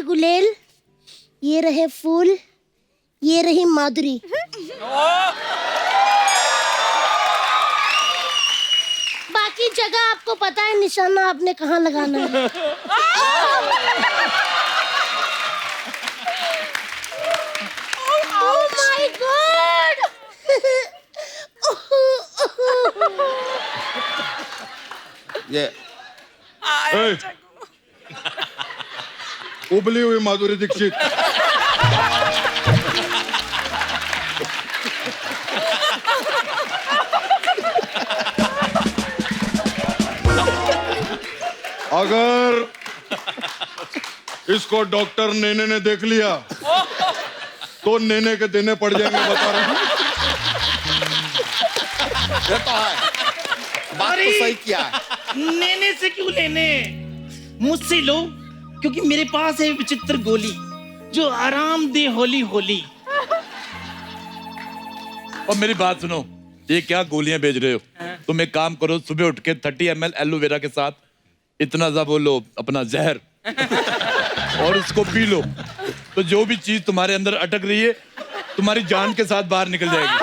गुलेल, ये रहे फूल, ये रही माधुरी। बाकी जगह आपको पता है, निशाना आपने कहाँ लगाना है। Oh my God! ये उबली हुई माधुरी दीक्षित। अगर इसको डॉक्टर नेने ने देख लिया तो नेने के देने पड़ जाएंगे, बता रहा हूं। ये तो है, बात तो सही किया है। नेने से क्यों लेने, मुझसे लो, क्योंकि मेरे पास है विचित्र गोली जो आराम दे होली होली। और मेरी बात सुनो, ये क्या गोलियां बेच रहे हो? तुम एक काम करो, सुबह उठ के 30 ml एलोवेरा के साथ इतना सा वो लो अपना जहर और उसको पी लो, तो जो भी चीज तुम्हारे अंदर अटक रही है तुम्हारी जान के साथ बाहर निकल जाएगी।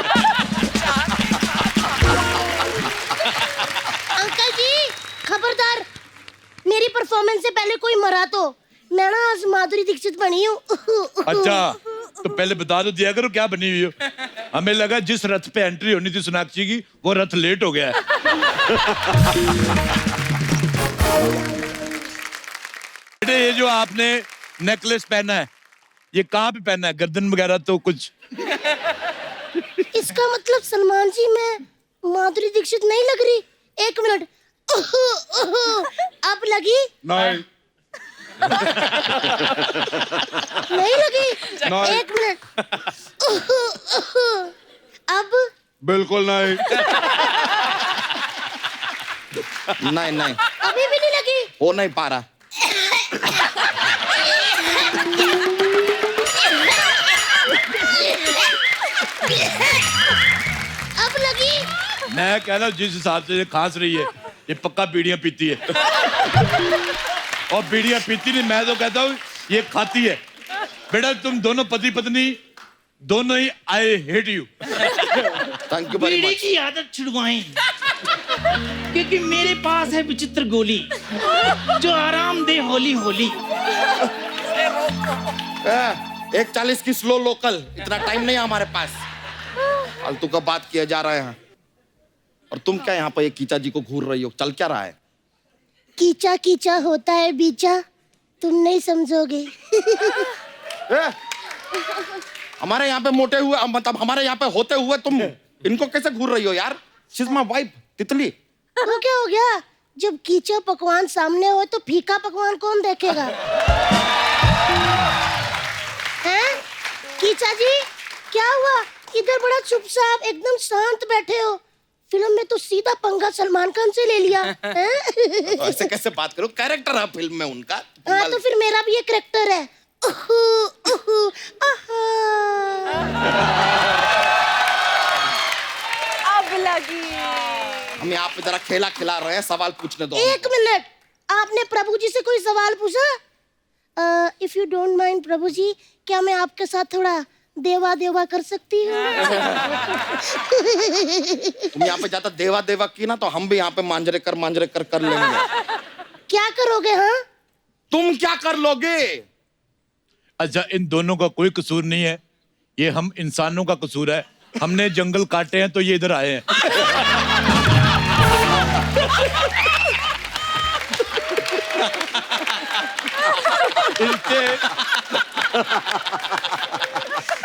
अंकल जी खबरदार, मेरी परफॉर्मेंस से पहले कोई मरा तो मैं ना आज माधुरी दीक्षित बनी हूँ। अच्छा, तो पहले बता दो दिया करो क्या बनी हुई हो। हमें लगा जिस रथ पे एंट्री होनी थी सोनाक्षी की, वो रथ लेट हो गया है। बेटे, ये जो आपने नेकलेस पहना है, ये कहाँ पे पहना है? गर्दन वगैरह तो कुछ? इसका मतलब सलमान जी मैं माधुरी दीक्षित नहीं लग रही? एक मिनट, अब लगी? नहीं नहीं लगी? नहीं। एक मिनट, अब? बिल्कुल नहीं। नहीं नहीं, अभी भी नहीं लगी? हो नहीं पा रहा। अब लगी? मैं कह रहा हूँ जिस हिसाब से ये खांस रही है, ये पक्का बीड़ियां पीती है। और बीड़ियां पीती नहीं, मैं तो कहता हूँ ये खाती है। बेटा तुम दोनों पति पत्नी दोनों ही, I hate you. Thank you very बीड़ी मच। की आदत छुड़वाएं, क्योंकि मेरे पास है विचित्र गोली जो आराम दे होली होली। 1:40 की स्लो लोकल, इतना टाइम नहीं है हमारे पास। फालतू का बात किया जा रहा है। और तुम क्या यहाँ पे ये कीचा जी को घूर रही हो? चल क्या रहा है? कीचा कीचा होता है बीचा, तुम नहीं समझोगे। हमारे यहाँ पे मोटे हुए, मतलब हमारे यहाँ पे होते हुए तुम इनको कैसे घूर रही हो यार? शी इज माय वाइफ, तितली। वो क्या हो गया? जब कीचा पकवान सामने हो तो फीका पकवान कौन देखेगा? हैं? कीचा जी क्या हुआ? इधर बड़ा चुपचाप एकदम शांत बैठे हो। फिल्म में तो सीधा पंगा सलमान खान से ले लिया। ऐसे कैसे बात करो? कैरेक्टर है फिल्म में उनका। हाँ, तो फिर मेरा भी ये कैरेक्टर है। अब लगी। हम यहाँ पे जरा खेला खिला रहे हैं, सवाल पूछने दो। एक मिनट, आपने प्रभु जी से कोई सवाल पूछा? इफ यू डोंट माइंड प्रभु जी, क्या मैं आपके साथ थोड़ा देवा देवा कर सकती हूँ? तुम यहाँ पे ज्यादा देवा देवा की ना, तो हम भी यहाँ पे मांजरे कर लेंगे। क्या करोगे? हाँ, तुम क्या कर लोगे? अच्छा, इन दोनों का कोई कसूर नहीं है, ये हम इंसानों का कसूर है। हमने जंगल काटे हैं तो ये इधर आए हैं।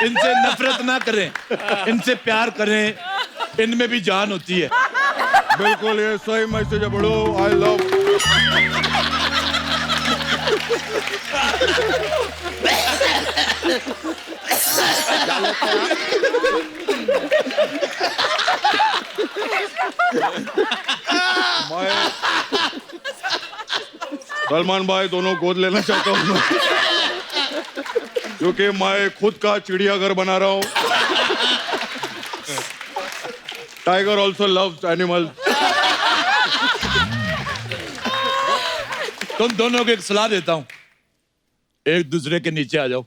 इनसे नफरत ना करें, इनसे प्यार करें, इनमें भी जान होती है। बिल्कुल, ये सही मैसेज है बड़ो। I love. मैं सलमान भाई दोनों गोद लेना चाहता हूँ, क्योंकि मैं खुद का चिड़ियाघर बना रहा हूँ। Tiger also loves animal. तुम दोनों को एक सलाह देता हूं, एक दूसरे के नीचे आ जाओ।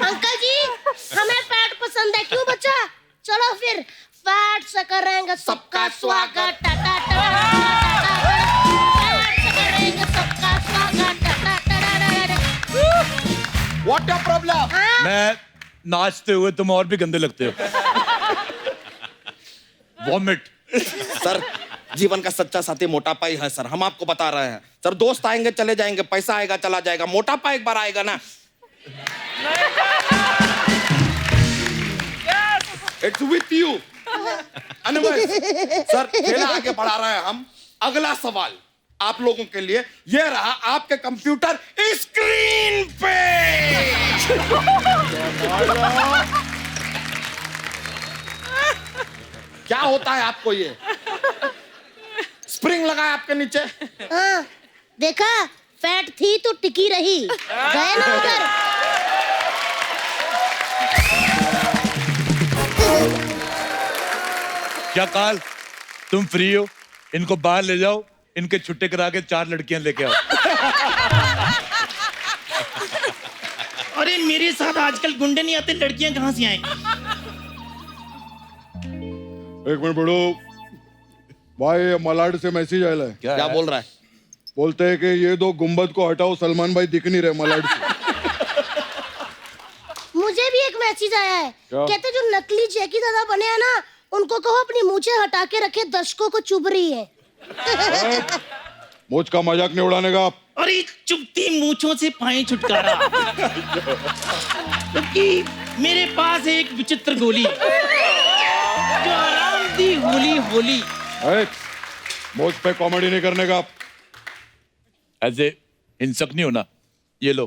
अंकल जी हमें फैट पसंद है, क्यों बच्चा? चलो फिर फैट से करेंगे सबका स्वागत, टा टा टा टा टा टा। फैट से करेंगे सबका स्वागत, टा टा टा टा टा। What your problem? मैं नाचते हुए तुम और भी गंदे लगते हो। वॉमिट। सर जीवन का सच्चा साथी मोटापा ही है सर, हम आपको बता रहे हैं सर। दोस्त आएंगे चले जाएंगे, पैसा आएगा चला जाएगा, मोटापा एक बार आएगा ना। It's with you. सर खेला आगे बढ़ा रहे हैं हम। अगला सवाल आप लोगों के लिए ये रहा आपके कंप्यूटर स्क्रीन पे। क्या होता है आपको ये? स्प्रिंग लगा है आपके नीचे। हाँ, देखा फैट थी तो टिकी रही, गए ना उधर। क्या काल तुम फ्री हो? इनको बाहर ले जाओ, इनके छुट्टे करा के 4 लड़कियां लेके आओ। अरे मेरे साथ आजकल गुंडे नहीं आते, लड़कियां कहाँ से आएंगी? एक मिनट बड़ो भाई, मलाड से मैसेज आया है। क्या बोल रहा है? बोलते हैं कि ये 2 गुंबद को हटाओ, सलमान भाई दिख नहीं रहे मलाड से। मुझे भी एक मैसेज आया है, क्या? कहते जो नकली जैकी दादा बने हैं ना, उनको कहो अपनी मूछें हटा के रखे, दर्शकों को चुभ रही है। मुझ का मजाक नहीं उड़ाने का आप। अरे चुभती मूंछों से पाए छुटकारा। क्योंकि मेरे पास है एक विचित्र गोली जो आराम दी होली होली। मुझ पे कॉमेडी नहीं करने का आप। ऐसे हिंसक नहीं होना। ये लो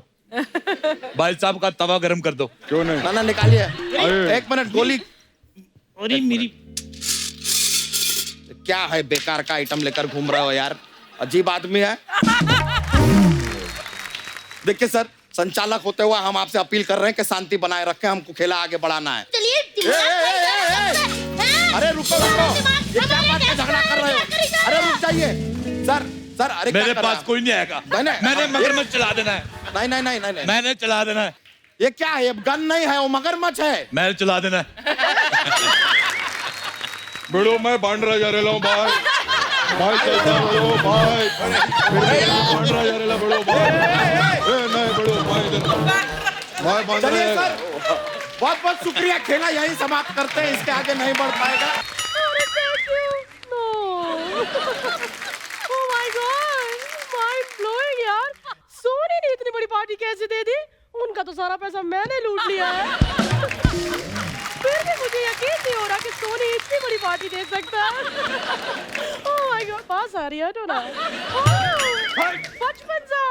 भाई साहब का तवा गरम कर दो। क्यों नहीं? ना निकालिए। अरे। एक मिनट, गोली अरे मेरी क्या है? बेकार का आइटम लेकर घूम रहे हो यार, अजीब आदमी है। देखिए सर, संचालक होते हुए हम आपसे अपील कर रहे हैं कि शांति बनाए रखें, हमको खेला आगे बढ़ाना है। चलिए अरे रुको रुको, ये क्या बात का झगड़ा कर रहे हो? अरे रुक जाइए सर। सर अरे मेरे क्या कर पास रहा? कोई नहीं आएगा। नहीं, मैंने मगरमच्छ चला देना है। नहीं नहीं नहीं नहीं, मैंने चला देना है। ये क्या है? ये गन नहीं है, वो मगरमच्छ है। मैंने चला देना है। बड़ो मैं बांद्रा जा रहा हूँ भाई। भाई चलता बड़ो भाई। बांद्रा जा रहा बड़ो भाई। नहीं बड़ो भाई इधर भाई बांद्रा। चलिए सर, बहुत बहुत शुक्रिया, खेला यही समाप्त करते हैं, इसके आगे नहीं बढ़ पाएगा। Oh my God, mind blowing यार। सोनी ने इतनी बड़ी पार्टी कैसे दे दी? उनका तो सारा पैसा मैंने लूट लिया है। फिर भी मुझे यकीन नहीं हो रहा कि सोनी इतनी बड़ी पार्टी दे सकता है। Oh my God, पास आ रही है तो ना। बचपन सा।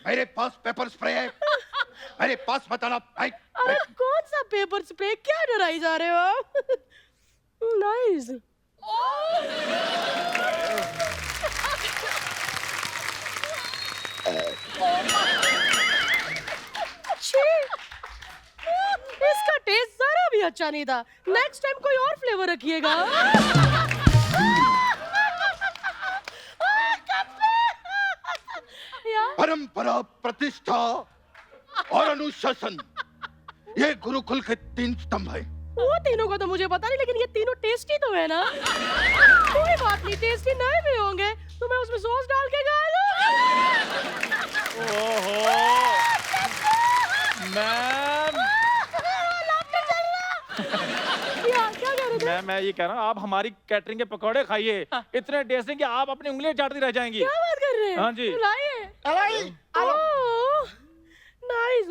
मेरे पास पेपर स्प्रे है, मेरे पास बताना। अरे कौन सा पेपर स्प्रे? क्या डराई जा रहे हो आप? नाइस। इसका टेस्ट जरा भी अच्छा नहीं था। नेक्स्ट टाइम कोई और फ्लेवर रखिएगा। परंपरा, प्रतिष्ठा और अनुशासन, ये गुरुकुल के 3 स्तंभ है। वो तीनों का तो मुझे पता नहीं, लेकिन ये तीनों टेस्टी तो है ना? कोई बात नहीं, टेस्टी नहीं भी होंगे तो मैं उसमें सॉस डाल के खा लूं। मैम, क्या कह रहे थे? मैं ये कह रहा हूँ, आप हमारी कैटरिंग के पकौड़े खाइए। इतने टेस्टी कि आप अपनी उंगलियां चाटती रह जाएंगी। क्या बात कर रहे हैं? हाँ जी। लाइए। नाइस।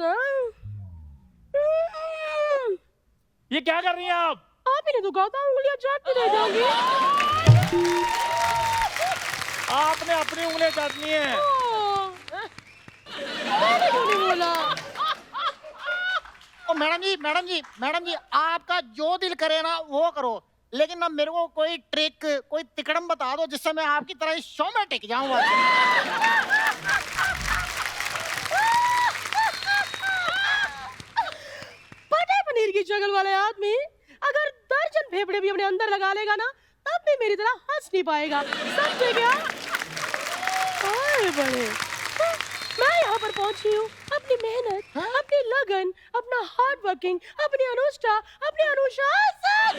ये क्या कर रही हैं आप? आप ही ने तो कहा था उंगलियां चाटती रह जाओगी। आपने अपनी उंगलियां चाटनी है। मैंने क्यों नहीं बोला? ओ मैडम जी आपका जो दिल करे ना वो करो, लेकिन ना मेरे को कोई ट्रिक, कोई तिकड़म बता दो जिससे मैं आपकी तरह इस शो में टिक जाऊं। पनीर की शक्ल वाले आदमी अगर दर्जन फेफड़े भी अपने अंदर लगा लेगा ना, तब भी मेरी तरह हंस नहीं पाएगा, समझे क्या? बड़े मैं यहाँ पर पहुंची हूँ अपनी मेहनत, अपनी लगन, अपना हार्ड वर्किंग, अपनी अनुष्ठा, अपनी अनुशासन।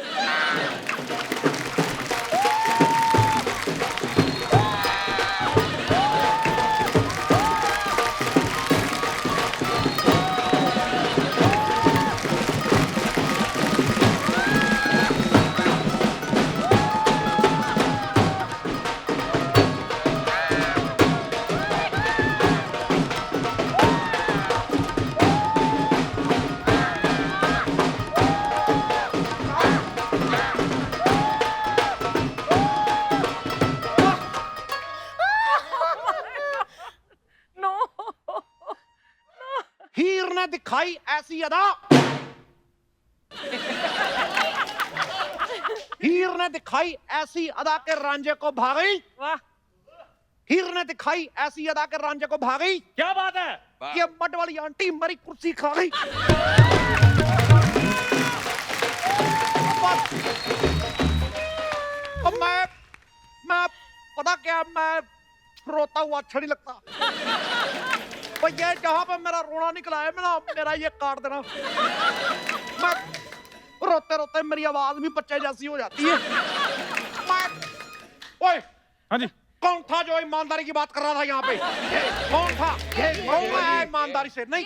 हीर ने दिखाई ऐसी अदा, हीर ने दिखाई ऐसी अदा के रांझे को भागई। वाह, हीर ने दिखाई ऐसी अदा के रांझे को भागई। क्या बात है? ये मड वाली आंटी मरी कुर्सी खा गई। अब मैं पता क्या, मैं रोता हुआ अच्छा नहीं लगता। और ये जहां पर मेरा रोना निकला है मेरा ये काट देना। मैं रोते रोते मेरी आवाज भी बच्चे जैसी हो जाती है। ओए, हाँ जी, कौन था जो ईमानदारी की बात कर रहा था यहाँ पे? कौन था? कौन आया ईमानदारी से? नहीं,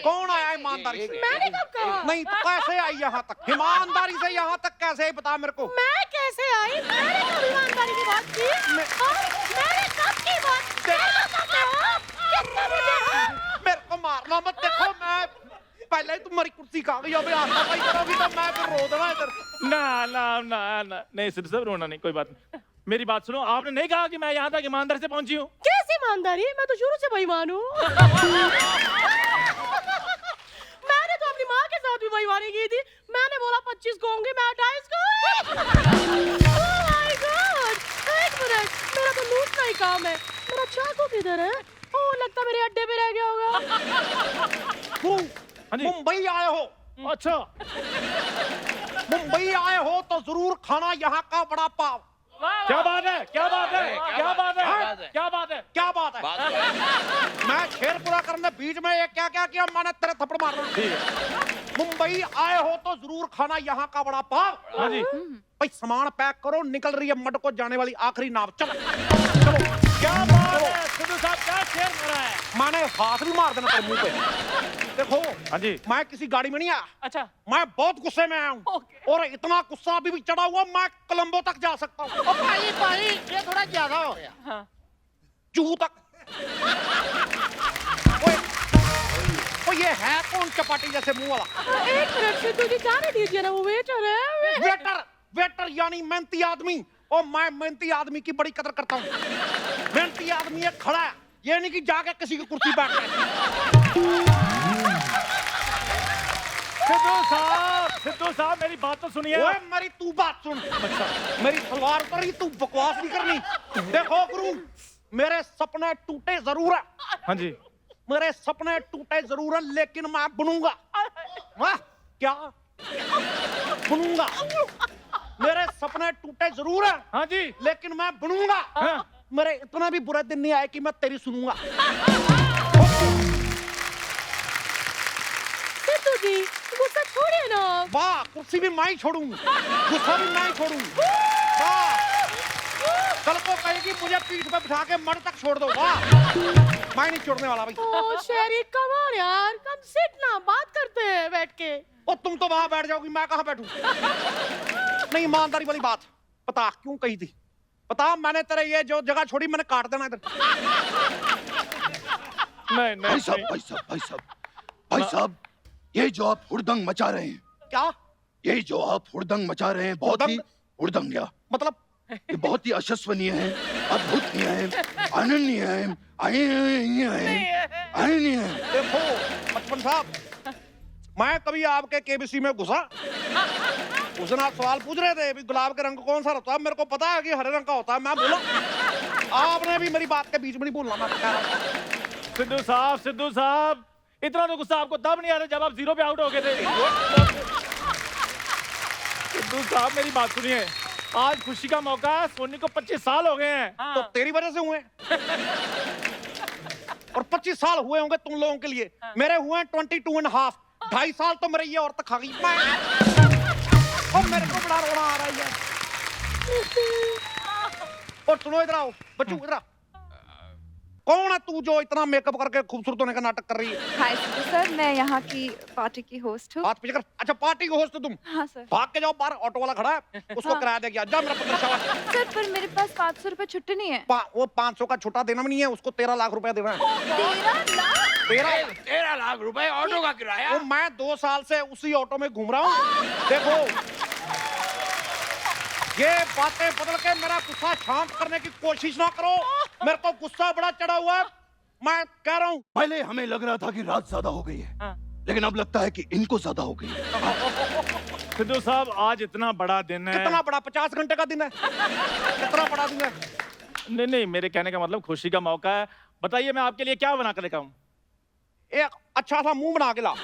कौन आया ईमानदारी से? मैंने कब कहा? नहीं तो कैसे आई यहाँ तक? ईमानदारी से यहाँ तक कैसे आई बता मेरे को। मैं कैसे आई? मैंने कब ईमानदारी की बात की? मैंने कब की बात? मेरे को मारना मत। देखो मैं पहले ही तुम्हारी कुर्सी खा गई, अबे आता भाई करोगी तो मैं फिर रो देना इधर। ना ना ना ना, नहीं सिर्फ रोना नहीं, कोई बात नहीं। मेरी बात सुनो, आपने नहीं कहा कि मैं यहाँ तक ईमानदारी से पहुंची हूँ? कैसी ईमानदारी? मैं तो शुरू से बेईमान हूँ। मैंने तो अपनी माँ के साथ भी बेईमानी की थी। मैंने बोला 25 को होंगे, मैं 28 को। Oh my God! एक मिनट, मेरा तो लूटना ही काम है। मेरा चाकू किधर है? ओह, लगता मेरे अड्डे पे रह गया होगा। मुंबई आए हो? अच्छा, मुंबई आए हो तो जरूर खाना यहाँ का वड़ा पाव। क्या बात है? क्या बात है? क्या बात है? क्या बात है? क्या बात है? मैं शेर पूरा करने बीच में ये क्या क्या किया मैंने? तेरे थप्पड़ मारना। मुंबई आए हो तो जरूर खाना यहाँ का वड़ा पाव। हाँ जी, भाई सामान पैक करो, निकल रही है मड को जाने वाली आखिरी नाव। चलो चलो। क्या बात है? सिद्धू साहब क्या शेर मारा है? मैंने हाथ भी मार देना तेरे मुंह पे। देखो, हाँ जी, मैं किसी गाड़ी में नहीं आया। अच्छा, मैं बहुत गुस्से में आया हूँ और इतना गुस्सा अभी भी चढ़ा हुआ, मैं कोलंबो तक जा सकता हूँ। भाई ये थोड़ा ज्यादा हो गया। हाँ। जूहू तक। ओए, ये है कौन चपाटी जैसे मुंह वाला? एक मिनट सिद्धू जी, जाने दीजिए ना, वो वेटर है। वेटर यानी मेहनती आदमी। और मैं मेहनती आदमी की बड़ी कदर करता हूँ। मेहनती आदमी ये खड़ा है, ये नहीं कि जाके किसी की कुर्सी बैठ गए। सिद्धू साहब मेरी बात तो सुनिए। ओए मेरी तू बात सुन। मेरी सलवार पर ही तू बकवास नहीं करनी। देखो गुरु, मेरे सपने टूटे जरूर है। हाँ जी, मेरे सपने टूटे जरूर है, लेकिन मैं बनूंगा। वाह, क्या बनूंगा? मेरे सपने टूटे जरूर है। हाँ जी, लेकिन मैं बनूंगा। हाँ। मेरे इतना भी बुरा दिन नहीं आए कि मैं तेरी सुनूंगा। सिद्धू जी, गुस्सा छोड़िए ना। वाह, कुर्सी भी मैं ही छोड़ूं, गुस्सा भी मैं ही छोड़ूं। वाह, कल को कहेगी मुझे पीठ पे बिठा के मर तक छोड़ दो। वाह, मैं नहीं छोड़ने वाला भाई। ओह शेरी, कम ऑन यार, कम सिट ना, बात करते हैं बैठ के। और तुम तो वहां बैठ जाओगी, मैं कहां बैठूं? नहीं, ईमानदारी वाली बात पता क्यों कही थी? पता, मैंने तेरे ये जो जगह छोड़ी मैंने काट देना इधर। नहीं भाई साहब, भाई साहब, ये जो आप हुड़दंग मचा रहे हैं, क्या? ये जो आप हुड़दंग मचा रहे हैं, बहुत ही हुड़दंग क्या मतलब? ये बहुत ही अशस्वनीय है, अद्भुतनीय है, अनन्य है, अनन्य है। देखो बचपन साहब, मैं कभी आपके केबीसी में घुसा? उस दिन आप सवाल पूछ रहे थे गुलाब के रंग कौन सा होता है, मेरे को पता है कि हरे रंग का होता है। मैं बोला, आपने भी मेरी बात के बीच में नहीं बोलना। मैं कह रहा हूं सिद्धू साहब, इतना तो गुस्सा आपको तब नहीं आ रहा जब आप 0 पे आउट हो गए थे। सिद्धू साहब मेरी बात सुनिए, आज खुशी का मौका है, सोनी को 25 साल हो गए हैं। तो तेरी वजह से हुए और 25 साल हुए होंगे तुम लोगों के लिए। मेरे हुए हैं 22.5। 2.5 साल तो मेरे ये औरत खा गई। और मेरे को बड़ा रोना आ रहा है। और सुनो, इधर आओ बच्चू, इधर आ। कौन है तू जो इतना मेकअप करके खूबसूरत होने का नाटक कर रही है? हाय सिद्धू सर, मैं यहाँ की पार्टी की होस्ट हूँ। हाथ पीछे कर। अच्छा, पार्टी की होस्ट हो तुम? हाँ सर। भाग के जाओ बाहर, ऑटो वाला खड़ा है, उसको किराया दे गया। जा मेरा पुत्र शाबाश। सर पर मेरे पास 500 रुपए छुट्टी नहीं है। वो 500 का छुट्टा देना भी नहीं है, उसको 13 लाख रुपया देना है। 13 लाख रुपए ऑटो का किराया? वो मैं 2 साल से उसी ऑटो में घूम रहा हूँ। देखो, ये बातें बदल के मेरा गुस्सा शांत करने की कोशिश ना करो। मेरे को गुस्सा बड़ा चढ़ा हुआ है, मैं कह रहा हूँ। पहले हमें लग रहा था कि रात ज्यादा हो गई है, लेकिन अब लगता है कि इनको ज्यादा हो गई है। सिद्धू साहब, आज इतना बड़ा दिन है। कितना बड़ा? 50 घंटे का दिन है। कितना बड़ा दिन है? नहीं नहीं, मेरे कहने का मतलब खुशी का मौका है। बताइए मैं आपके लिए क्या बना कर लेकर आऊं? एक अच्छा सा मुंह बना के ला।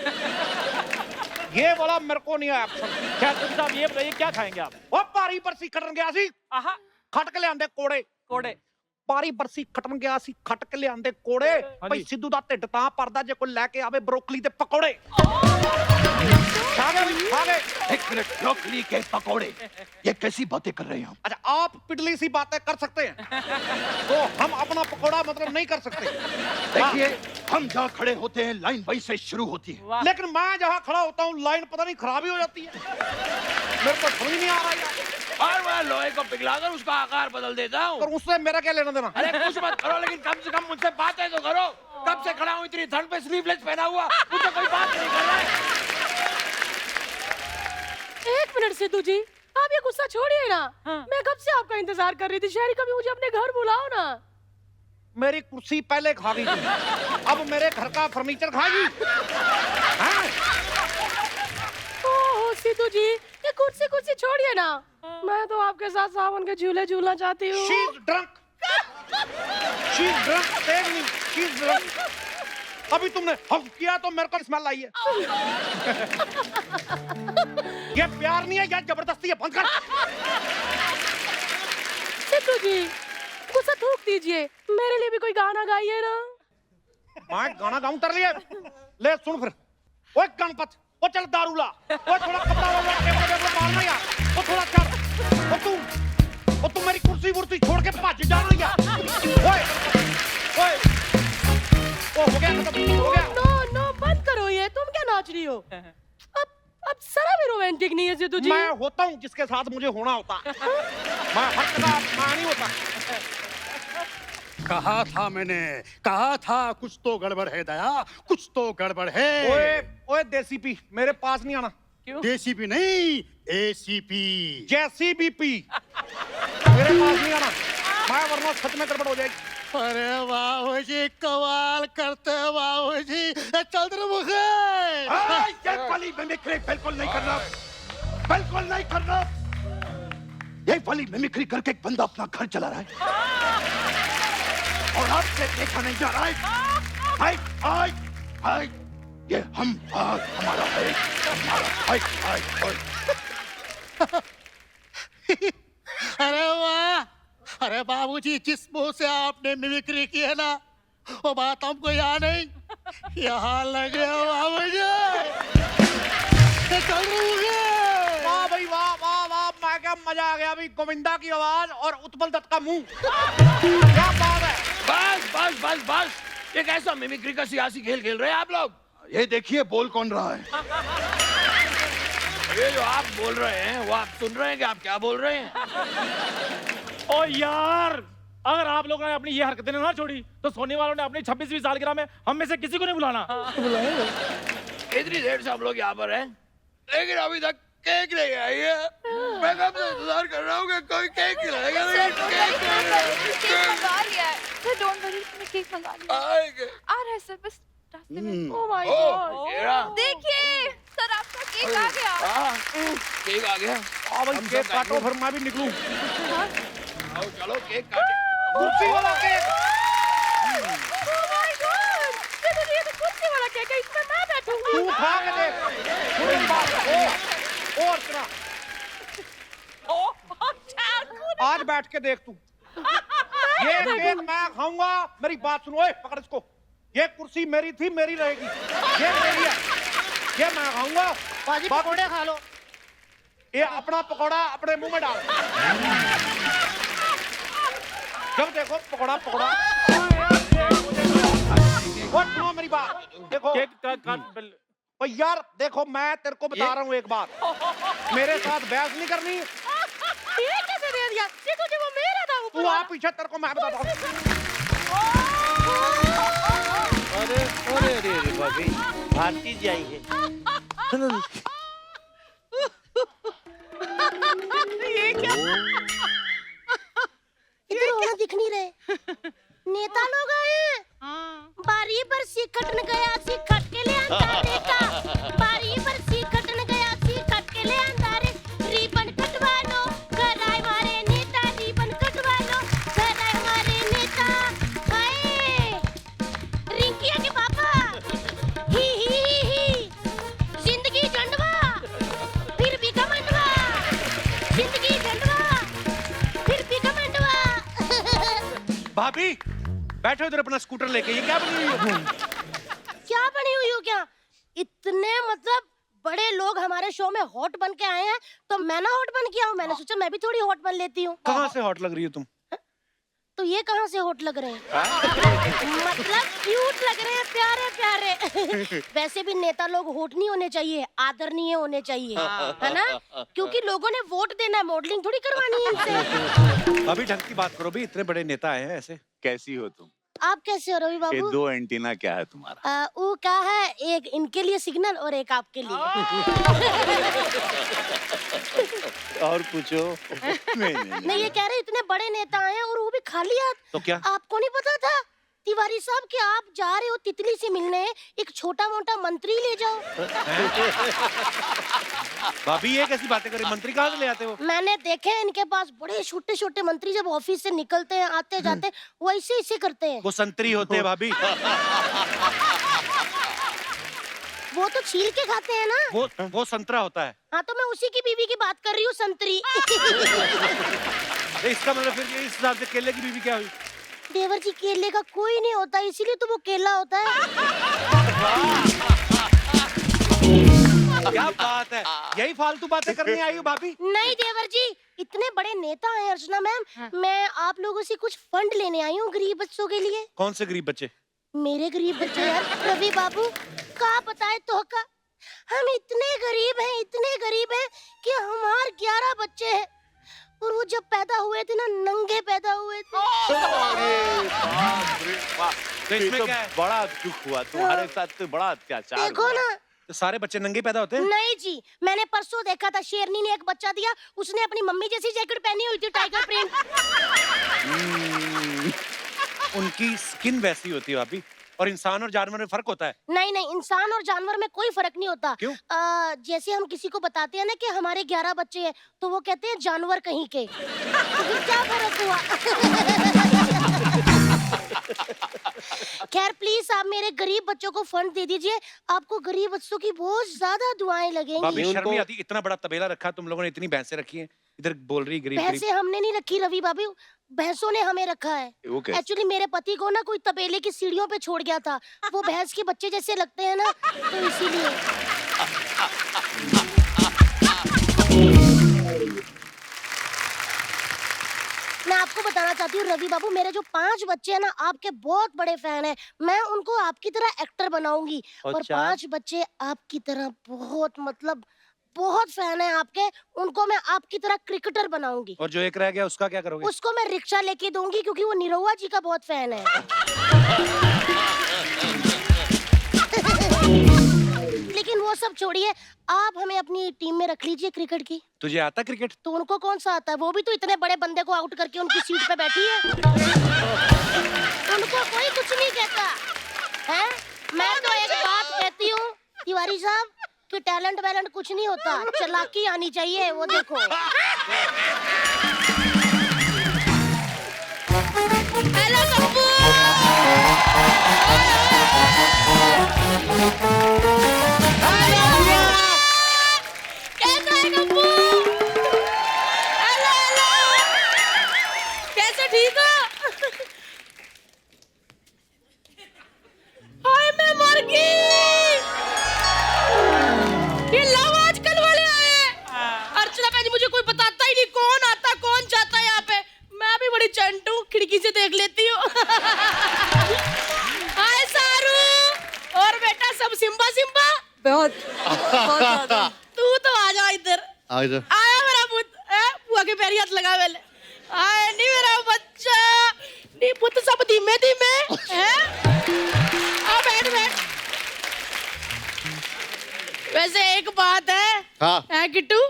ये वाला मेरे को नहीं आया। क्या सिद्धू साहब, ये बताइए क्या खाएंगे आप? वो पारी बरसी खटन गया सी, खट के ले आंदे कोड़े। पारी बरसी खटन गया सी, खट के ले आंदे कोड़े। भाई सिद्धू दा ढिੱਡ ਤਾਂ ਪਰਦਾ ਜੇ ਕੋਈ ਲੈ ਕੇ ਆਵੇ ਬਰੋਕਲੀ ਦੇ ਪਕੌੜੇ। खा गए। एक मिनट, ब्रोकली के पकौड़े, ये कैसी बातें कर रहे हैं आप? अच्छा, आप पिटली सी बातें कर सकते हैं तो हम अपना पकौड़ा मतलब नहीं कर सकते। देखिए, हम जहाँ खड़े होते हैं लाइन वहीं से शुरू होती है, लेकिन मैं जहाँ खड़ा होता हूँ लाइन पता नहीं खराब ही हो जाती है। मेरे को समझ नहीं आ रहा है। और मैं लोहे को पिघलाकर उसका आकार बदल देता हूँ। और उससे मेरा क्या लेना देना? अरे कुछ मत करो, लेकिन कम से कम मुझसे बातें तो करो। कब से खड़ा हूँ इतनी ठंड पे स्लीवलेस पहना हुआ, मुझसे कोई बात नहीं कर रहा है। 1 मिनट सिद्धू जी, आप ये गुस्सा छोड़िए ना। मैं कब से आपका इंतजार कर रही थी। शहरी, कभी मुझे अपने घर बुलाओ ना। मेरी कुर्सी पहले खा गई थी, अब मेरे घर का फर्नीचर खाएगी। ओह सिद्धू जी, ये कुर्सी छोड़िए ना। मैं तो आपके साथ सावन के झूले झूलना चाहती हूँ। She's drunk. She's drunk. Take me. She's drunk. अभी तुमने हक किया तो मेरे को स्मेल आई है। ये प्यार नहीं है, ये जबरदस्ती है। बंद कर। सिद्धू जी, गुस्सा थूक दीजिए। मेरे लिए भी कोई गाना गाइए ना। मैं गाना गाऊं तेरे लिए? ले सुन फिर। ओए गणपत, वो चल दारू ला। वो थोड़ा कपड़ा वाला टेबल मारना यार। वो थोड़ा चल। वो तू मेरी कुर्सी वुर्सी छोड़ के भज जा रही है। ओए ओ हो गया, मतलब हो गया। नो बंद करो ये। तुम क्या नाच रही हो? अब जरा भी रोमांटिक नहीं है सिद्धू जी। मैं होता हूँ जिसके साथ मुझे होना होता। मैं हर जगह मैं नहीं होता। कहा था कुछ तो गड़बड़ है दया, कुछ तो गड़बड़ है। ओए देसी पी, मेरे पास नहीं आना। क्यों? देसी पी नहीं, एसीपी, जैसी बीपी। मेरे पास नहीं आना, मैं वरना सच में गड़बड़ हो जाएगी। अरे बाबू जी, कमाल करते हैं बाबू जी। चल तेरे मुखे। ये वाली मिमिक्री बिल्कुल नहीं करना, बिल्कुल नहीं करना। ये वाली मिमिक्री करके एक बंदा अपना घर चला रहा है और आपसे देखा नहीं जा रहा है। हाय, ये हमारा है, हाय। अरे वाह, अरे बाबूजी, जिस मुंह से आपने मिमिक्री की है ना, वो बात हमको यहाँ नहीं, यहाँ लगे बाबूजी। वाह भाई वाह, मैं क्या मजा आ गया। अभी गोविंदा की आवाज और उत्पल दत्त का मुंह, क्या बात है। बस, ये कैसा मिमिक्री का सियासी खेल खेल रहे हैं आप लोग? ये देखिए बोल कौन रहा है। ये जो आप बोल रहे हैं वो आप सुन रहे हैं कि आप क्या बोल रहे हैं? ओ यार, अगर आप लोगों ने अपनी ये हरकतें ना छोड़ी तो सोनी वालों ने अपनी 26वीं सालगिरह में हम में से किसी को नहीं बुलाना। इतनी देर से हम लोग यहाँ पर हैं, लेकिन अभी तक केक नहीं आई है। मैं कब से इंतजार कर रहा हूँ कि कोई केक खिलाएगा। केक मंगा लिया है सर, डोंट वरी, मैं केक मंगा लिया आ रहा है सर, बस रास्ते में। ओह माय गॉड, देखिए सर, आपका केक आ गया। केक आ गया। भाई केक काटो, फिर मैं भी निकलूं। चलो केक काटे। कुर्सी वाला केक। ओह माय गॉड, ये तो कुर्सी वाला केक है, इसमें मैं बैठूंगी। तू खा के देख। और इतना। ओह अच्छा आज बैठ के देख तू। ये केक मैं खाऊंगा, मेरी बात सुनो। ओए पकड़ इसको। ये कुर्सी मेरी थी, मेरी रहेगी। ये मेरी है, ये मैं खाऊंगा। बाजी पकौड़े खा लो। ये अपना पकौड़ा अपने मुंह में डाल। जब देखो पकौड़ा पकौड़ा। और सुनो मेरी बात, देखो ओ यार देखो, मैं तेरे को बता रहा हूँ एक बात, मेरे साथ बहस नहीं करनी। ये कैसे दे दिया? ये तुझे वो मेरा था ऊपर। तू आ पीछे, तेरे को मैं बताता हूँ। अरे अरे अरे अरे भाभी, भारती जी आई है। ये क्या? इधर होना दिख नहीं रहे। नेता लोग आए हैं। बारी पर सिकटन गया, सिकट के ले अंधारे का। बारी पर सिकटन गया, सिकट के ले अंधारे। रिबन कटवा लो, घर आए हमारे नेता। रिबन कटवा लो, घर आए हमारे नेता। हाय रिंकिया के पापा, ही जिंदगी झंडवा, फिर भी घमंडवा। जिंदगी झंडवा, फिर भी घमंडवा। भाभी बैठो इधर अपना स्कूटर लेके। ये क्या बनी हुई हो? क्या बनी हुई हो क्या? इतने मतलब बड़े लोग हमारे शो में हॉट बन के आए हैं, तो मैं ना हॉट बन के आऊं। मैंने सोचा मैं भी थोड़ी हॉट बन लेती हूँ। कहाँ से हॉट लग रही हो तुम? तो ये कहाँ से हॉट लग रहे हैं? मतलब क्यूट लग रहे हैं, प्यारे प्यारे। वैसे भी नेता लोग हॉट नहीं होने चाहिए, आदरणीय होने चाहिए, है ना? क्योंकि लोगों ने वोट देना है, मॉडलिंग थोड़ी करवानी है इनसे। अभी ढंग की बात करो भी, इतने बड़े नेता आए हैं ऐसे। कैसी हो तुम? आप कैसे हो रवि ये बाबू? 2 एंटीना क्या है तुम्हारा? वो क्या है, एक इनके लिए सिग्नल और एक आपके लिए। और पूछो। नहीं ये कह रहे इतने बड़े नेता आए हैं और वो भी खाली हाथ। तो क्या? आपको नहीं पता था तिवारी साहब कि आप जा रहे हो तितली से मिलने, एक छोटा मोटा मंत्री ले जाओ। भाभी ये कैसी बातें करी? मंत्री कहाँ से ले आते हो? मैंने देखे हैं इनके पास बड़े छोटे छोटे मंत्री, जब ऑफिस से निकलते हैं आते जाते वो ऐसे ऐसे करते हैं। वो संतरी होते हैं भाभी। वो तो छील के खाते हैं ना। वो संतरा होता है। हाँ तो मैं उसी की बीवी की बात कर रही हूँ, संतरी। इसका मतलब फिर इस हिसाब से केले की बीवी क्या हुई? देवर जी केले का कोई नहीं होता, इसीलिए तो वो केला होता है। क्या बात है, यही फालतू बातें करने आई हो भाभी? नहीं देवर जी, इतने बड़े नेता हैं अर्चना मैम, मैं आप लोगों से कुछ फंड लेने आई हूँ गरीब बच्चों के लिए। कौन से गरीब बच्चे? मेरे गरीब बच्चे यार, रवि बाबू का बताए तो का, हम इतने गरीब हैं कि हमारे 11 बच्चे हैं और वो जब पैदा हुए थे ना नंगे पैदा हुए थे। तो इसमें क्या है? बड़ा दुख हुआ तुम्हारे साथ, तो बड़ा अत्याचार। देखो ना, तो सारे बच्चे नंगे पैदा होते हैं? नहीं जी, मैंने परसों देखा था शेरनी ने एक बच्चा दिया, उसने अपनी मम्मी जैसी जैकेट पहनी हुई थी, टाइगर प्रिंट। उनकी स्किन वैसी होती है भाभी। और इंसान और जानवर में फर्क होता है? नहीं नहीं, इंसान और जानवर में कोई फर्क नहीं होता। क्यों? जैसे हम किसी को बताते हैं ना कि हमारे 11 बच्चे हैं, तो वो कहते हैं जानवर कहीं के। तो फिर क्या फर्क हुआ? खैर प्लीज आप मेरे गरीब बच्चों को फंड दे दीजिए, आपको गरीब बच्चों की बहुत ज्यादा दुआएं लगेंगी। भाभी शर्म नहीं आती? इतना बड़ा तबेला रखा तुम लोगों ने, इतनी भैंसें रखी हैं, इधर बोल रही गरीब गरीब। भैंसें हमने नहीं रखी रवि बाबू, भैंसों ने हमें रखा है। एक्चुअली मेरे पति को ना कोई तबेले की सीढ़ियों पे छोड़ गया था, वो भैंस के बच्चे जैसे लगते हैं ना, तो इसीलिए। मैं आपको बताना चाहती हूँ रवि बाबू, मेरे जो 5 बच्चे हैं ना आपके बहुत बड़े फैन हैं, मैं उनको आपकी तरह एक्टर बनाऊंगी। और 5 बच्चे आपकी तरह बहुत मतलब बहुत फैन है आपके, उनको मैं आपकी तरह क्रिकेटर बनाऊंगी। और जो एक रह गया उसका क्या करोगे? उसको मैं रिक्शा लेके दूंगी क्योंकि वो निरहुआ जी का बहुत फैन है। लेकिन वो सब छोड़िए, आप हमें अपनी टीम में रख लीजिए क्रिकेट की। तुझे आता क्रिकेट? तो उनको कौन सा आता है, वो भी तो इतने बड़े बंदे को आउट करके उनकी सीट पे बैठी है। उनको कोई कुछ नहीं कहता है। मैं तो एक बात कहती हूँ तिवारी साहब कि टैलेंट वैलेंट कुछ नहीं होता, चालाकी आनी चाहिए। वो देखो हेलो कपूर, कैसा है कपूर? हेलो हेलो बहुत ज्यादा। तू तो आ जा इधर। आ जा। आया मेरा पुत, बुआ के पैरी हाथ लगा पहले। आया नहीं मेरा बच्चा, नहीं पुत सब धीमे धीमे हैं। आ बैठ बैठ। वैसे एक बात है, हाँ। है किट्टू,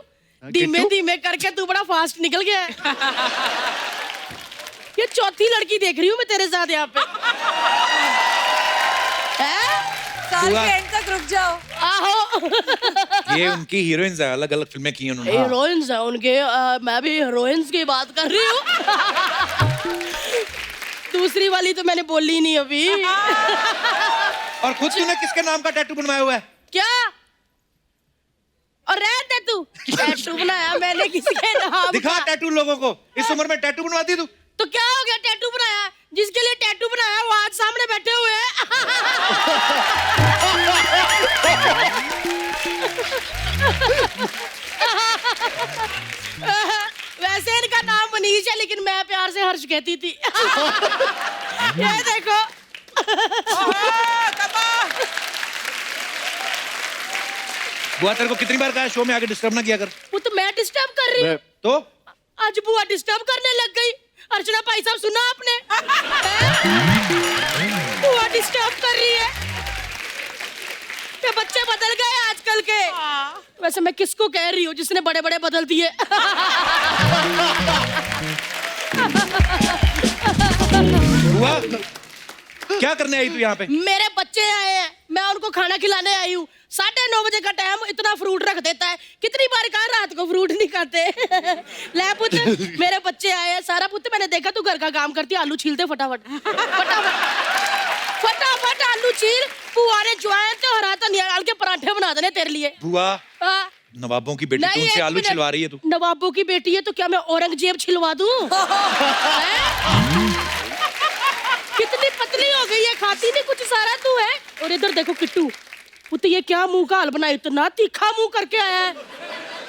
धीमे धीमे करके तू बड़ा फास्ट निकल गया है। ये चौथी लड़की देख रही हूँ मैं तेरे साथ यहाँ पे। साल के एंड तक रुक जाओ। ये उनकी हीरोइंस है, अलग अलग फिल्में की उन्होंने। हीरोइंस है उनके, मैं भी हीरोइंस की बात कर रही हूँ। दूसरी वाली तो मैंने बोली नहीं अभी। और खुद तूने किसके नाम का टैटू बनवाया हुआ है? क्या? और रहते तू टैटू बनाया मैंने किसके नाम दिखा का? टैटू लोगों को। इस उम्र में टैटू बनवाती तू? तो क्या हो गया, टैटू बनाया, जिसके लिए टैटू बनाया वो आज सामने बैठे हुए हैं। वैसे इनका नाम मनीष है, लेकिन मैं प्यार से हर्ष कहती थी। ये देखो। बुआ तेरे को कितनी बार कहा शो में आके डिस्टर्ब ना किया कर? वो तो मैं डिस्टर्ब कर रही हूँ। तो आज बुआ डिस्टर्ब करने लग गई। अर्चना भाई साहब सुना आपने? बुआ डिस्टर्ब कर रही है। ये बच्चे बदल गए आजकल के। वैसे मैं किसको कह रही हूँ जिसने बड़े बड़े बदल दिए? बुआ क्या करने आई तू यहाँ पे? मेरे बच्चे आए हैं, मैं उनको खाना खिलाने आई हूँ। 9:30 बजे का टाइम, इतना फ्रूट रख देता है। कितनी बार कहा रात को फ्रूट नहीं खाते। ले पुत्र, मेरे बच्चे आए हैं। सारा पुत्र मैंने देखा तू घर का काम करती, आलू छीलते फटाफट फटाफट फटाफट आलू छील। बुआ ने ज्वाइन तो हरा धनिया डाल के पराठे बना देने तेरे लिए। बुआ नवाबों की बेटी नहीं, तुमसे एक आलू मिनट। छिलवा रही है तू? नवाबों की बेटी है तो क्या मैं औरंगजेब छिलवा दूं? कितनी पतली हो गई है, खाती नहीं कुछ, सारा तू है। और इधर देखो किट्टू, पुत्र ये क्या मुंह का हाल बना, इतना तीखा मुंह करके आया है।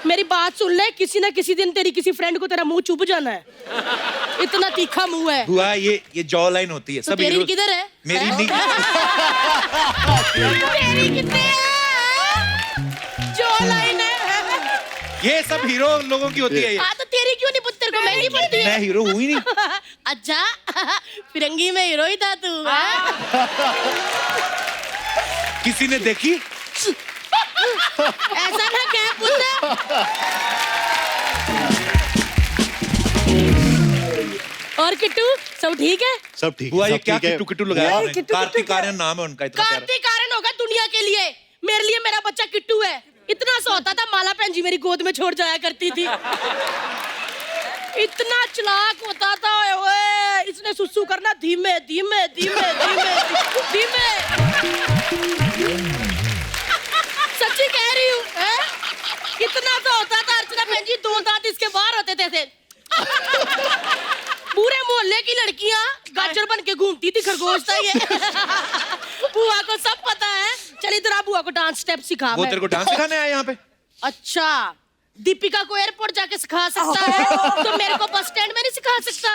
मेरी बात सुन ले, किसी ना किसी दिन तेरी किसी फ्रेंड को तेरा मुंह चुभ जाना है। इतना तीखा मुंह है। बुआ ये जॉ लाइन होती है। तो सब तेरी हीरोज- किधर है? मेरी नहीं। तेरी कितने है? जो लाइन है। ये सब हीरो लोगों की होती है ये। हाँ तो तेरी क्यों नहीं पुत्र को महंगी पड़ती है? मैं हीरो हूँ ही नहीं। अच्छा, फिरंगी में हीरो ही था तू। किसी ने देखी? ऐसा ना कह पुत्र। और किट्टू सब ठीक है? सब ठीक। बुआ ये सब क्या ठीक है। किट्टू किट्टू लगाया बुआ, आपने? कार्तिक आर्यन नाम है उनका। इतना प्यारा। कार्तिक आर्यन होगा दुनिया के लिए, मेरे लिए मेरा बच्चा किट्टू है। इतना सा होता था, माला बहन जी मेरी गोद में छोड़ जाया करती थी। इतना चालाक होता था। ओए इसने सुसु करना धीमे धीमे धीमे धीमे धीमे। सच्ची कह रही हूँ। इतना तो होता था अर्चना बहन जी, 2 दांत इसके बाहर होते थे। पूरे मोहल्ले की लड़कियां गाजर बन के घूमती थी, खरगोश था ये। बुआ को सब पता है। चल इधर आ, बुआ को डांस स्टेप सिखा। वो तेरे को डांस सिखाने आया यहाँ पे? अच्छा, दीपिका को एयरपोर्ट जाके सिखा सकता है तो मेरे को बस स्टैंड में नहीं सिखा सकता?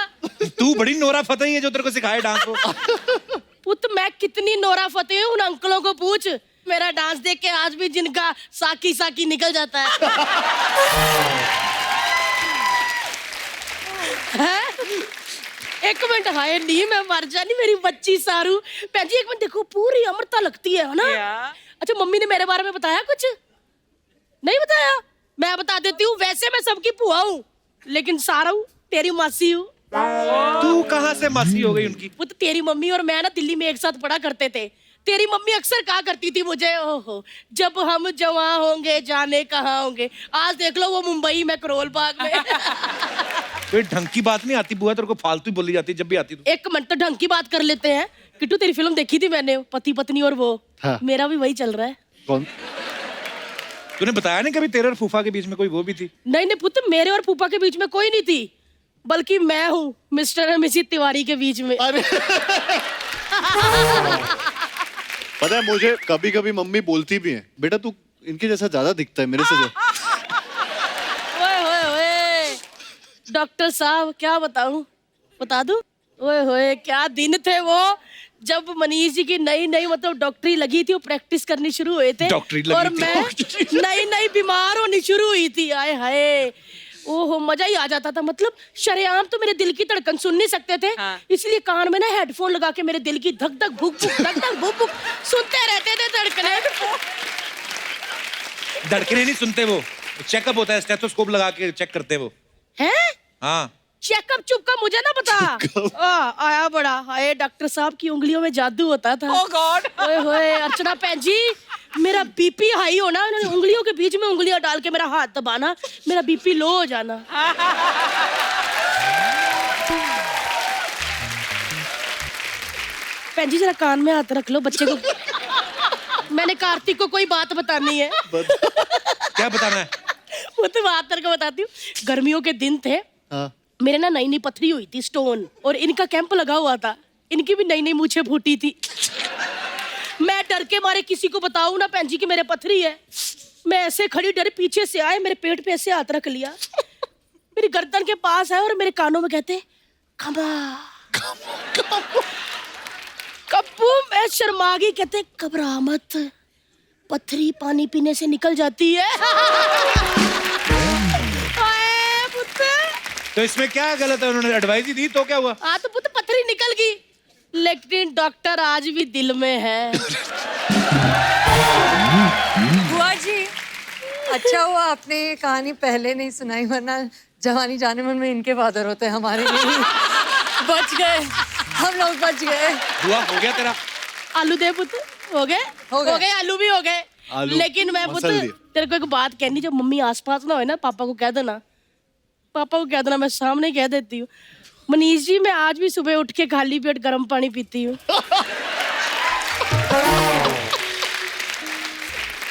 तू बड़ी नोरा फतेही है जो तेरे को सिखाए डांस को। पुत मैं कितनी नोरा फतेही हूँ, उन अंकलों को पूछ। मेरा डांस देख के आज भी जिनका साकी साकी निकल जाता है। एक मिनट, हाय नहीं मैं मर जानी मेरी बच्ची सारू। भैन जी एक मिनट देखो, पूरी अमृता लगती है ना? अच्छा मम्मी ने मेरे बारे में बताया कुछ? नहीं बताया? मैं बता देती हूँ। वैसे मैं सबकी बुआ हूँ, लेकिन सारू तेरी मासी हूँ। तू कहाँ से मासी हो गई उनकी? वो तो तेरी मम्मी और मैं ना दिल्ली में एक साथ पढ़ा करते थे। तेरी मम्मी अक्सर कहा करती थी मुझे, ओहो जब हम जवां होंगे जाने कहाँ होंगे। आज देख लो वो मुंबई में करोल बाग में। कोई ढंग की बात नहीं आती बुआ तेरे को, फालतू ही बोली जाती है जब भी आती तू। एक मिनट तो ढंग की बात कर लेते हैं। किट्टू तेरी फिल्म देखी थी मैंने, पति पत्नी और वो। हाँ। मेरा भी वही चल रहा है। कौन? तूने बताया नहीं कभी तेरे और फूफा के बीच में कोई वो भी थी? नहीं नहीं पुत्र, मेरे और फूफा के बीच में कोई नहीं थी, बल्कि मैं हूँ मिस्टर और मिसेस तिवारी के बीच में। अरे पता है मुझे कभी कभी मम्मी बोलती भी है, बेटा तू इनके जैसा ज्यादा दिखता है मेरे से। ओए होए होए, डॉक्टर साहब क्या बताऊं, बता दूं? ओए होए क्या दिन थे वो, जब मनीष जी की नई नई मतलब डॉक्टरी लगी थी, वो प्रैक्टिस करनी शुरू हुए थे डॉक्टरी लगी और थी। मैं नई नई बीमार होनी शुरू हुई थी। आए हाय, ओहो मजा ही आ जाता था। मतलब शरेआम तो मेरे दिल की धड़कन सुन नहीं सकते थे, इसलिए कान में ना हेडफोन लगा के मेरे दिल की धक धक भुक भुक धक धक भुक भुक सुनते रहते थे धड़कने। धड़कने नहीं सुनते, वो चेकअप होता है, स्टेथोस्कोप लगा के चेक करते हैं वो। हैं? हाँ चेकअप चुपका मुझे ना बता। आया बड़ा, हाय डॉक्टर साहब की उंगलियों में जादू होता था। Oh God! ओए होए अर्चना भैन जी, मेरा बीपी हाई होना, उन्होंने उंगलियों के बीच में उंगलियां डाल के मेरा हाथ दबाना, मेरा बीपी लो हो जाना। भैन जी जरा कान में हाथ रख लो बच्चे को। मैंने कार्तिक को कोई बात बतानी है। क्या बताना है? वो तो बात करके बताती हूँ। गर्मियों के दिन थे, मेरे ना नई नई पथरी हुई थी, स्टोन, और इनका कैंप लगा हुआ था। इनकी भी नई नई मूछें फूटी थी। मैं डर के मारे किसी को बताऊं ना भैन जी कि मेरे पथरी है, मैं ऐसे खड़ी डर, पीछे से आए मेरे पेट पे ऐसे हाथ रख लिया, मेरी गर्दन के पास आए और मेरे कानों में कहते कप्पू। मैं शर्मा गई, कहते घबरा मत, पथरी पानी पीने से निकल जाती है। तो इसमें क्या गलत है? उन्होंने एडवाइस ही दी तो क्या हुआ? हाँ तो पुत्र पथरी निकल गई, लेकिन डॉक्टर आज भी दिल में है। बुआ जी, अच्छा हुआ आपने ये कहानी पहले नहीं सुनाई, वरना जवानी जाने मन में इनके फादर होते हमारे लिए। बच गए हम लोग, बच गए। बुआ हो गया तेरा? आलू दे पुत्र, हो गए आलू भी हो गए। लेकिन मैं पुत्र तेरे को एक बात कहनी, जब मम्मी आसपास ना हो ना, पापा को कह देना, मैं सामने कह देती हूँ, मनीष जी मैं आज भी सुबह उठ के खाली पेट गर्म पानी पीती हूँ।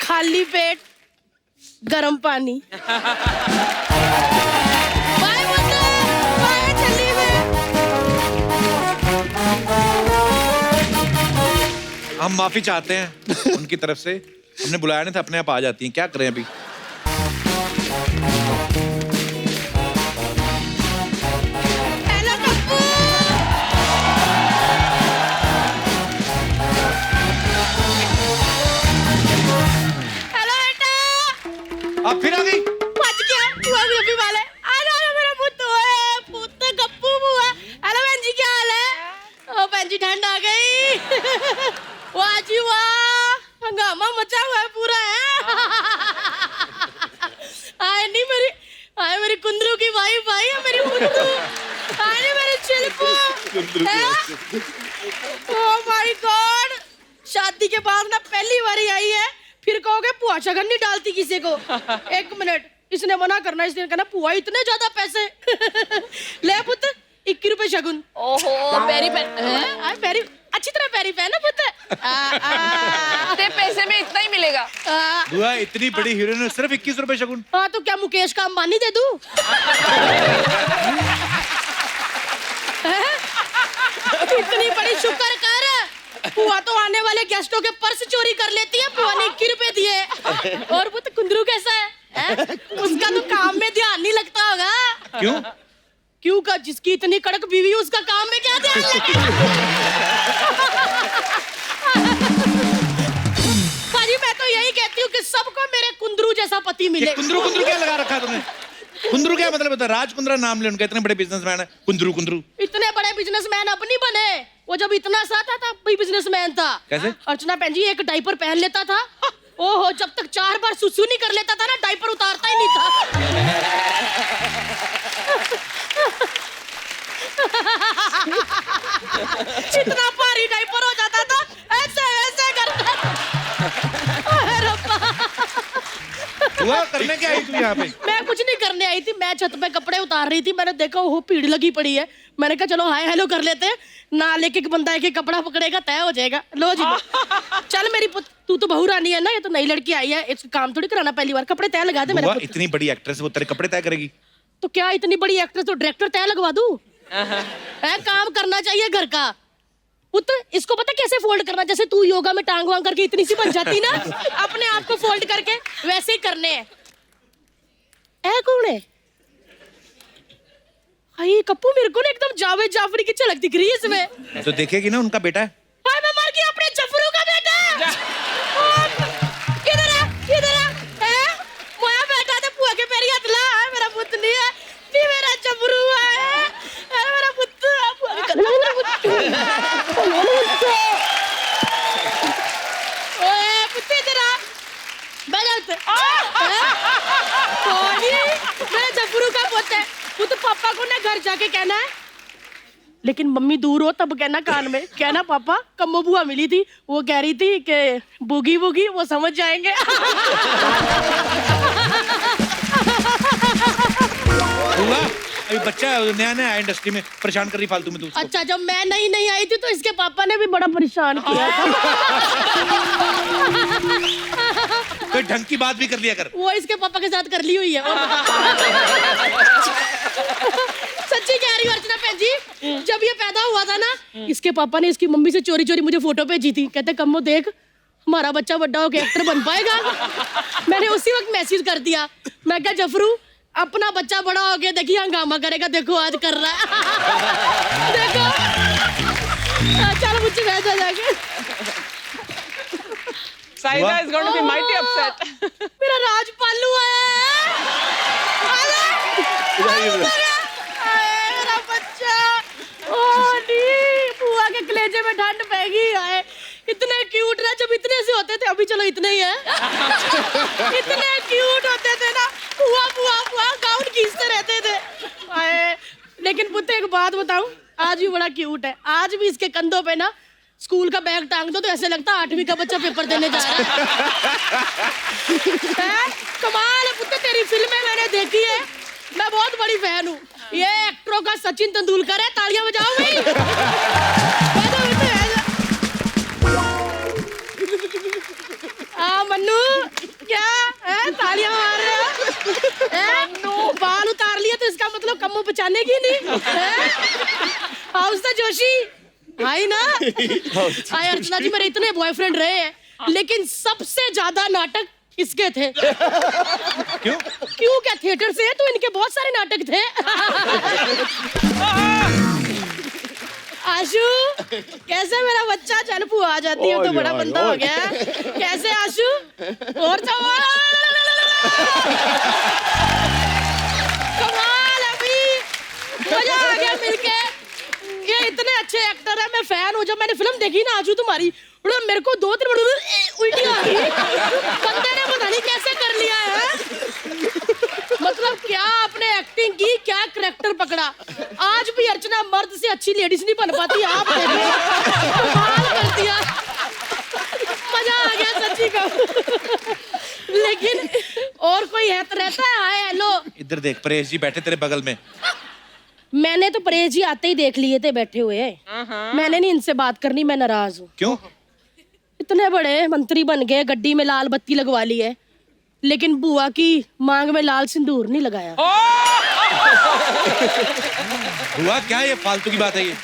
खाली पेट गर्म पानी। बाय पुत्र, बाय, चली मैं। हम माफी चाहते हैं उनकी तरफ से, हमने बुलाया नहीं था, अपने आप आ जाती हैं, क्या करें अभी। आप फिर आ गई? बच गया, हुआ भी अभी वाले। अरे मेरा पुत्र गप्पू बुआ। हेलो बहन जी, क्या हाल है? ओ बहन जी ठंड आ गई। वाह जी वाह, हंगामा मचा हुआ है पूरा है। आए नहीं मेरी कुंदरू की वाइफ आई है, मेरी कुंदरू। आए नहीं मेरी चिल्पू। ओह माय गॉड, शादी के बाद ना पहली बारी आई है, फिर कहोगे पुआ शगन नहीं डालती किसी को। एक मिनट, इसने मना करना, इसने कहना पुआ इतने ज्यादा पैसे। ले पुत्र 21 रुपए शगुन। ओहो पैरी पैरी अच्छी तरह पैरी पहना पुत्र। ते पैसे में इतना ही मिलेगा। बुआ इतनी बड़ी हीरोइन, सिर्फ 21 रुपए शगुन? हाँ तो क्या मुकेश का अंबानी दे दूं? इतनी बड़ी शुक्र कर, पुआ तो आने वाले गेस्टों के पर्स चोरी कर लेती है, पुआ ने 21 रुपए दिए। और वो तो कुंदरू कैसा है? उसका तो काम में ध्यान नहीं लगता होगा। क्यों का? जिसकी इतनी कड़क बीवी, उसका काम में क्या ध्यान लगेगा? भाजी मैं तो यही कहती हूँ कि सबको मेरे कुंदरू जैसा पति मिले। कुंदरू क्या लगा रखा है तुमने? कुंदरू क्या मतलब होता है? राज कुंद्रा नाम ले उनका, इतने बड़े बिजनेसमैन है कुंदरू। इतने बड़े बिजनेसमैन अब नहीं बने, वो जब इतना सा था तब भी बिजनेसमैन था। कैसे? अर्चना भैन जी एक डायपर पहन लेता था, ओहो जब तक 4 बार सुसु नहीं कर लेता था ना, डायपर उतारता ही नहीं था। इतना भारी डायपर हो जाता था, ऐसे ऐसे करता। हुआ करने क्या आई तू यहाँ पे? मैं कुछ नहीं करने आई थी, मैं छत पे कपड़े उतार रही थी, मैंने देखा वो भीड़ लगी पड़ी है, मैंने कहा चलो हाय हेलो कर लेते हैं ना, लेके बंदा एक कपड़ा पकड़ेगा तय हो जाएगा। लो जी लो। चल मेरी तू तो बहू रानी है ना, ये तो नई लड़की आई है, इसका काम थोड़ी कराना, पहली बार कपड़े तय लगा दे मेरे। इतनी बड़ी एक्ट्रेस, वो तेरे कपड़े तय करेगी? तो क्या इतनी बड़ी एक्ट्रेस तो डायरेक्टर तय लगवा दूं? काम करना चाहिए घर का। इसको पता कैसे फोल्ड करना, जैसे तू योगा में टांग वांग करके इतनी सी बन जाती ना, अपने आप को फोल्ड करके वैसे ही करने हैं। कौन है? हाय कप्पू, मेरे को ना एकदम जावेद जाफरी की झलक दिख रही है इसमें। तो देखेगी ना, उनका बेटा है। हाय मैं मर गई अपने जफरू का बेटा। किधर है मोया बेटा तो पुआ के पैरी हाथ ला। मेरा पुत नहीं है नी मेरा जफरू है। मेरा पुत पुआ के मेरा पुत ओए पुत इधर आ बैठ। मेरा जफरू का पुत है। पुत पापा को ना घर जाके कहना है, लेकिन मम्मी दूर हो तब कहना कान में, कहना पापा कम्मो बुआ मिली थी, वो कह रही थी कि बुगी बुगी वो समझ जाएंगे। अभी बच्चा है, नया नया इंडस्ट्री में, परेशान कर रही फालतू में तू। अच्छा जब मैं नहीं आई थी तो इसके पापा ने भी बड़ा परेशान किया था। कोई ढंग की बात भी कर लिया कर। वो इसके पापा के साथ कर ली हुई है। सच्ची कह रही हूँ अर्चना बहन जी, जब ये पैदा हुआ था ना, इसके पापा ने इसकी मम्मी से चोरी चोरी मुझे फोटो भेजी थी। कहते कम्मो देख हमारा बच्चा बड़ा होकर एक्टर बन पाएगा। मैंने उसी वक्त मैसेज कर दिया, मैं क्या जफरू अपना बच्चा बड़ा हो गया देखिए हंगामा करेगा, देखो आज कर रहा है। देखो चलो मुझे भेजा जाके। Saida is going to be mighty upset. मेरा राज पालू आया है। मेरा बच्चा ओ नी बुआ के कलेजे में ठंड पैगी है। इतने क्यूट ना, जब इतने से होते थे, अभी चलो इतने ही है। इतने क्यूट होते थे ना, बुआ बुआ बुआ गाउन खींचते रहते थे। लेकिन पुत्र एक बात बताऊं, आज भी बड़ा क्यूट है। आज भी इसके कंधों पे ना स्कूल का बैग टांग दो तो ऐसे लगता है 8वीं का बच्चा पेपर देने जा रहा है। कमाल है पुत्र, तेरी फिल्में मैंने देखी है, मैं बहुत बड़ी फैन हूँ। ये एक्टरों का सचिन तेंदुलकर है, तालियां बजाओ भाई। मन्नू क्या है तालियां मार रहे हो? बाल उतार लिया तो इसका मतलब कम्मो बचाने की नहीं है? हाउस जोशी आई ना। आय अर्चना जी मेरे इतने बॉयफ्रेंड रहे हैं, लेकिन सबसे ज्यादा नाटक इसके थे। क्यों क्या थिएटर से है तो इनके बहुत सारे नाटक थे। आशु कैसे मेरा बच्चा, चल बुआ आ जाती है तो बड़ा बंदा हो गया। कैसे आशु? और कमाल अभी मजा आ गया मिलके। ये इतने अच्छे एक्टर है, मैं फैन हूँ। जब मैंने फिल्म देखी ना आजू तुम्हारी, मेरे को 2-3 उल्टी आ गई। बंदे ने पता नहीं कैसे कर लिया है। मतलब क्या आपने एक्टिंग की, क्या करैक्टर पकड़ा। आज भी अर्चना मर्द से अच्छी लेडीज नहीं बन पाती, आप कमाल कर दिया। मजा आ गया सच्ची का। लेकिन और कोई है तो रहता है। हाय हेलो इधर देख, परेश जी बैठे तेरे बगल में। मैंने तो परेश जी आते ही देख लिए थे बैठे हुए। मैंने नहीं इनसे बात करनी, मैं नाराज हूँ। क्यों? इतने बड़े मंत्री बन गए, गड्डी में लाल बत्ती लगवा ली है, लेकिन बुआ की मांग में लाल सिंदूर नहीं लगाया। बुआ क्या ये फालतू की बात है? ये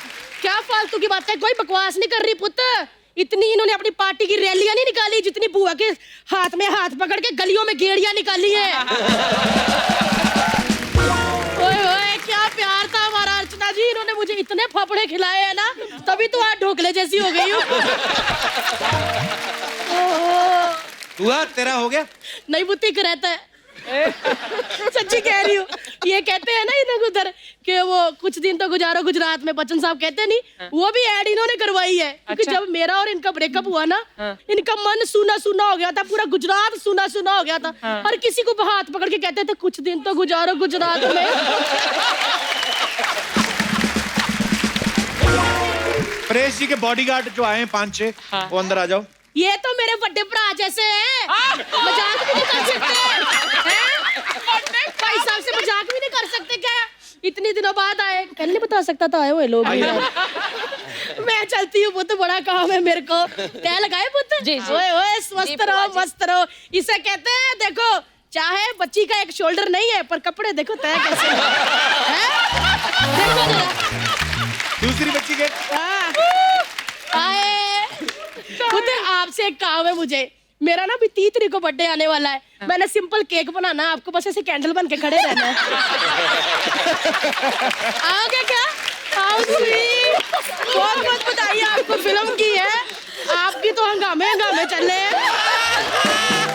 क्या फालतू की बात है? कोई बकवास नहीं कर रही पुत्र। इतनी इन्होंने अपनी पार्टी की रैलियां नहीं निकाली जितनी बुआ के हाथ में हाथ पकड़ के गलियों में गेड़ियां निकाली है। ओए क्या प्यार था हमारा अर्चना जी। इन्होंने मुझे इतने फाफड़े खिलाए हैं ना, तभी तो आज ढोकले जैसी हो गई हूँ। बुआ तेरा हो गया? नहीं बुत्ती का रहता है। सच्ची कह रही हूँ। ये कहते हैं ना इन्हें उधर कि वो कुछ दिन तो गुजारो गुजरात में, बच्चन साहब कहते नहीं, वो भी ऐड इन्होंने करवाई है। क्योंकि जब मेरा और इनका ब्रेकअप हुआ ना, इनका मन सूना सूना हो गया था, पूरा गुजरात सूना सूना हो गया था। हर किसी को हाथ पकड़ के कहते थे कुछ दिन तो गुजारो गुजरात में। परेश जी के बॉडीगार्ड जो आए हैं 5-6, वो अंदर आ जाओ। ये तो मेरे बड़े भरा जैसे हैं, मजाक भी नहीं कर सकते हैं? भाई साहब से मजाक भी नहीं कर सकते क्या? इतने दिनों बाद आए, पहले नहीं बता सकता था आए हुए लोग। मैं चलती हूँ पुत्र, बड़ा काम है मेरे को। तय लगाए पुत्र जी। ओए ओए स्वस्थ रहो मस्त रहो। इसे कहते हैं देखो, चाहे बच्ची का एक शोल्डर नहीं है पर कपड़े देखो तय कैसे हैं। देखो जरा दूसरी बच्ची के आए। खुद आपसे एक काम है मुझे, मेरा ना भी 30 तारीख को बर्थडे आने वाला है। मैंने सिंपल केक बनाना है, आपको बस ऐसे कैंडल बन के खड़े रहना है। आओगे क्या? How sweet! बहुत बहुत बधाई आपको फिल्म की है, आपकी तो हंगामे हंगामे चल रहे हैं।